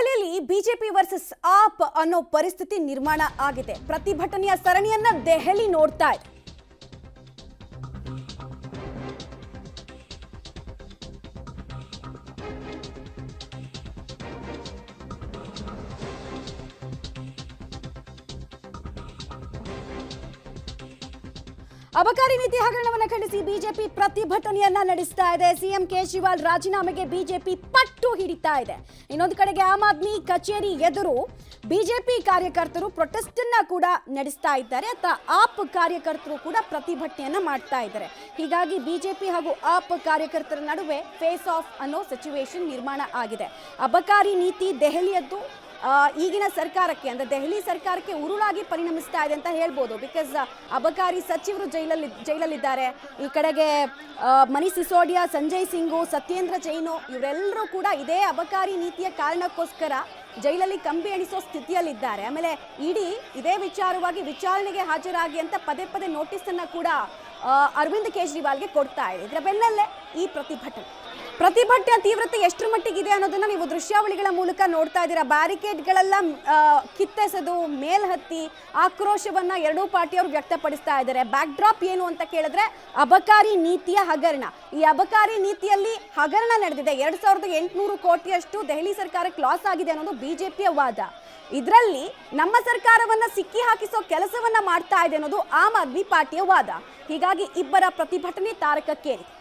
ದೆಹಲಿಯಲ್ಲಿ BJP versus app ಅನ್ನೋ ಪರಿಸ್ಥಿತಿ ನಿರ್ಮಾಣ ಆಗಿದೆ. ಪ್ರತಿಭಟನೆಯ ಸರಣಿಯನ್ನ ದೆಹಲಿ ನೋಡ್ತಾ ಇದೆ. ಅಬಕಾರಿ ನೀತಿ ಹಗರಣವನ್ನು ಖಂಡಿಸಿ ಬಿಜೆಪಿ ಪ್ರತಿಭಟನೆಯನ್ನ ನಡೆಸ್ತಾ ಇದೆ. ಸಿಎಂ ಕೇಜ್ರಿವಾಲ್ ರಾಜೀನಾಮೆಗೆ ಬಿಜೆಪಿ ಪಟ್ಟು ಹಿಡಿತಾ ಇದೆ. ಇನ್ನೊಂದು ಕಡೆಗೆ ಆಮ್ ಆದ್ಮಿ ಕಚೇರಿ ಎದುರು ಬಿಜೆಪಿ ಕಾರ್ಯಕರ್ತರು ಪ್ರೊಟೆಸ್ಟ್ ಅನ್ನ ಕೂಡ ನಡೆಸ್ತಾ ಇದ್ದಾರೆ. ಆಪ್ ಕಾರ್ಯಕರ್ತರು ಕೂಡ ಪ್ರತಿಭಟನೆಯನ್ನ ಮಾಡ್ತಾ ಇದ್ದಾರೆ. ಹೀಗಾಗಿ ಬಿಜೆಪಿ ಹಾಗೂ ಆಪ್ ಕಾರ್ಯಕರ್ತರ ನಡುವೆ ಫೇಸ್ ಆಫ್ ಅನ್ನೋ ಸಿಚುವೇಶನ್ ನಿರ್ಮಾಣ ಆಗಿದೆ. ಅಬಕಾರಿ ನೀತಿ ದೆಹಲಿಯದ್ದು ಈಗಿನ ಸರ್ಕಾರಕ್ಕೆ ಅಂದ್ರೆ ದೆಹಲಿ ಸರ್ಕಾರಕ್ಕೆ ಉರುಳಾಗಿ ಪರಿಣಮಿಸ್ತಾ ಇದೆ ಅಂತ ಹೇಳ್ಬೋದು. ಬಿಕಾಸ್ ಅಬಕಾರಿ ಸಚಿವರು ಜೈಲಲ್ಲಿದ್ದಾರೆ. ಈ ಕಡೆಗೆ ಮನೀಶ್ ಸಿಸೋಡಿಯಾ, ಸಂಜಯ್ ಸಿಂಗು, ಸತ್ಯೇಂದ್ರ ಜೈನು ಇವರೆಲ್ಲರೂ ಕೂಡ ಇದೇ ಅಬಕಾರಿ ನೀತಿಯ ಕಾರಣಕ್ಕೋಸ್ಕರ ಜೈಲಲ್ಲಿ ಕಂಬಿ ಎಣಿಸೋ ಸ್ಥಿತಿಯಲ್ಲಿದ್ದಾರೆ. ಆಮೇಲೆ ಇಡಿ ಇದೇ ವಿಚಾರವಾಗಿ ವಿಚಾರಣೆಗೆ ಹಾಜರಾಗಿ ಅಂತ ಪದೇ ಪದೇ ನೋಟಿಸ್ ಅನ್ನ ಕೂಡ ಅರವಿಂದ್ ಕೇಜ್ರಿವಾಲ್ಗೆ ಕೊಡ್ತಾ ಇದೆ. ಇದರ ಬೆನ್ನಲ್ಲೇ ಈ ಪ್ರತಿಭಟನೆಯ ತೀವ್ರತೆ ಎಷ್ಟರ ಮಟ್ಟಿಗಿದೆ ಅನ್ನೋದನ್ನ ನೀವು ದೃಶ್ಯಾವಳಿಗಳ ಮೂಲಕ ನೋಡ್ತಾ ಇದ್ದೀರಾ. ಬ್ಯಾರಿಕೇಡ್ಗಳೆಲ್ಲ ಕಿತ್ತೆಸೆದು ಮೇಲ್ಹತ್ತಿ ಆಕ್ರೋಶವನ್ನ ಎರಡೂ ಪಾರ್ಟಿಯವರು ವ್ಯಕ್ತಪಡಿಸ್ತಾ ಇದ್ದಾರೆ. ಬ್ಯಾಕ್ ಡ್ರಾಪ್ ಏನು ಅಂತ ಕೇಳಿದ್ರೆ ಅಬಕಾರಿ ನೀತಿಯ ಹಗರಣ. ಈ ಅಬಕಾರಿ ನೀತಿಯಲ್ಲಿ ಹಗರಣ ನಡೆದಿದೆ. 2800 ಕೋಟಿಯಷ್ಟು ದೆಹಲಿ ಸರ್ಕಾರಕ್ಕೆ ಲಾಸ್ ಆಗಿದೆ ಅನ್ನೋದು ಬಿಜೆಪಿಯ ವಾದ. ಇದರಲ್ಲಿ ನಮ್ಮ ಸರ್ಕಾರವನ್ನ ಸಿಕ್ಕಿ ಹಾಕಿಸೋ ಕೆಲಸವನ್ನ ಮಾಡ್ತಾ ಇದೆ ಅನ್ನೋದು ಆಮ್ ಆದ್ಮಿ ಪಾರ್ಟಿಯ ವಾದ. ಹೀಗಾಗಿ ಇಬ್ಬರ ಪ್ರತಿಭಟನೆ ತಾರಕಕ್ಕೇರಿದೆ.